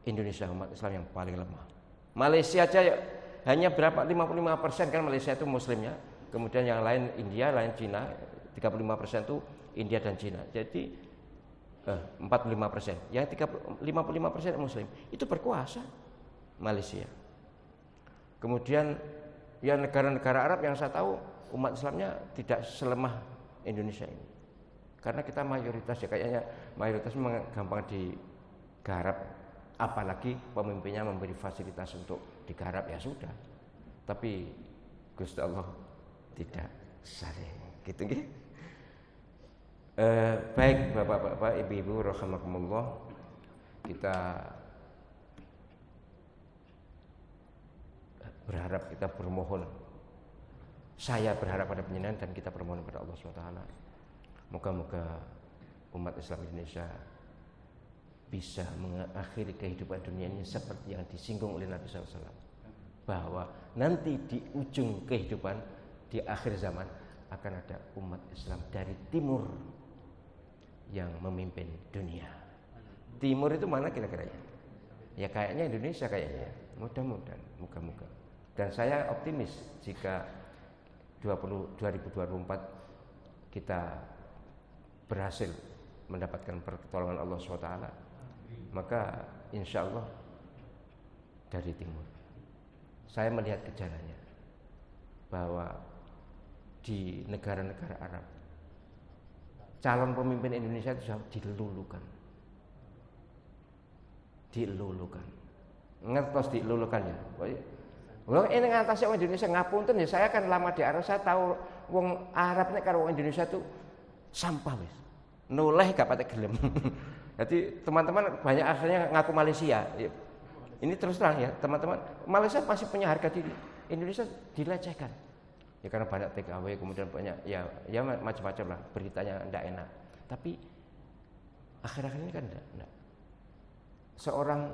Indonesia umat Islam yang paling lemah. Malaysia aja ya, hanya berapa 55% kan Malaysia itu Muslimnya. Kemudian yang lain India, lain Cina, 35% itu India dan Cina. Jadi 45%. Yang 55% Muslim itu berkuasa Malaysia. Kemudian ya negara-negara Arab yang saya tahu umat Islamnya tidak selemah Indonesia ini. Karena kita mayoritas ya, kayaknya mayoritas memang gampang digarap, apalagi pemimpinnya memberi fasilitas untuk digarap ya sudah. Tapi Gusti Allah tidak saleh. Gitu nggih. Baik Bapak-bapak, Ibu-ibu rahimakumullah, kita berharap, kita bermohon, saya berharap pada penjenengan dan kita bermohon kepada Allah SWT, moga-moga umat Islam Indonesia bisa mengakhiri kehidupan dunia ini seperti yang disinggung oleh Nabi SAW, bahwa nanti di ujung kehidupan, di akhir zaman akan ada umat Islam dari timur yang memimpin dunia. Timur itu mana kira-kira ya? Ya kayaknya Indonesia kayaknya. Mudah-mudahan, moga-moga. Dan saya optimis jika 2024 kita berhasil mendapatkan pertolongan Allah SWT, maka insya Allah dari timur. Saya melihat gejalanya bahwa di negara-negara Arab calon pemimpin Indonesia itu sudah dilulukan, ngertos dilulukan ya. Ini ngatasi orang Indonesia ngapunten ya, saya kan lama di Arab, saya tahu wong Arab nek karo wong Indonesia tuh sampah wis. Noleh gak patek gelem. Jadi teman-teman banyak akhirnya ngaku Malaysia. Ini terus terang ya, teman-teman, Malaysia masih punya harga diri. Indonesia dilecehkan. Ya karena banyak TKW, kemudian banyak ya macam-macam lah beritanya enggak enak. Tapi akhir-akhir ini kan enggak. Seorang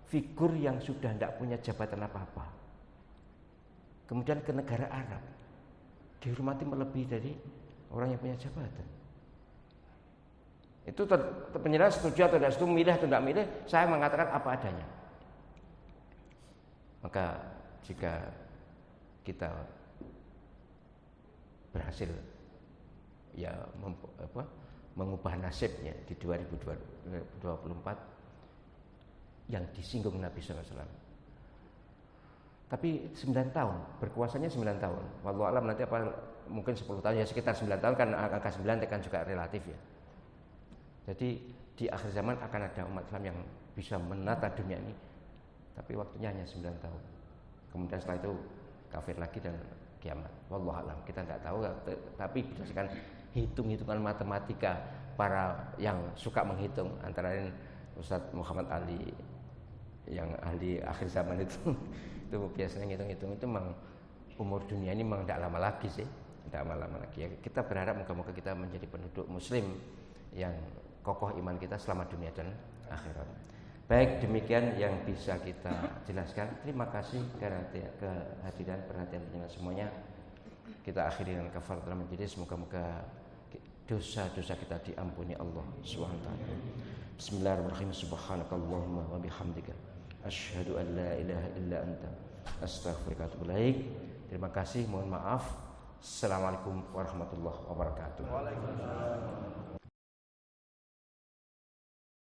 figur yang sudah enggak punya jabatan apa-apa, kemudian ke negara Arab dihormati melebihi dari orang yang punya jabatan. Itu penjelasan setuju atau tidak setuju, milih atau tidak milih, saya mengatakan apa adanya. Maka jika kita berhasil ya mengubah nasibnya di 2024 yang disinggung Nabi SAW. Tapi 9 tahun, berkuasanya 9 tahun. Wallahu alam nanti apa mungkin 10 tahun ya, sekitar 9 tahun kan, angka 9 kan juga relatif ya. Jadi di akhir zaman akan ada umat Islam yang bisa menata dunia ini, tapi waktunya hanya 9 tahun. Kemudian setelah itu kafir lagi dan kiamat. Wallahu alam, kita tidak tahu, tapi berdasarkan hitung-hitungan matematika para yang suka menghitung, antara lain Ustadz Muhammad Ali yang ahli akhir zaman itu biasanya ngitung-ngitung itu memang umur dunia ini memang tidak lama lagi sih, tidak lama lagi. Ya, kita berharap moga-moga kita menjadi penduduk Muslim yang kokoh iman kita selama dunia dan akhirat. Baik, demikian yang bisa kita jelaskan. Terima kasih karena kehadiran perhatian penjelasan semuanya. Kita akhiri dengan kafaratul majelis. Semoga-moga dosa-dosa kita diampuni Allah SWT. Bismillahirrahmanirrahim. Subhanakallahumma wa bihamdika asyhadu an la ilaha illa anta astaghfiruka wa atubu ilaik. Terima kasih, mohon maaf. Assalamualaikum warahmatullahi wabarakatuh. Waalaikumsalam.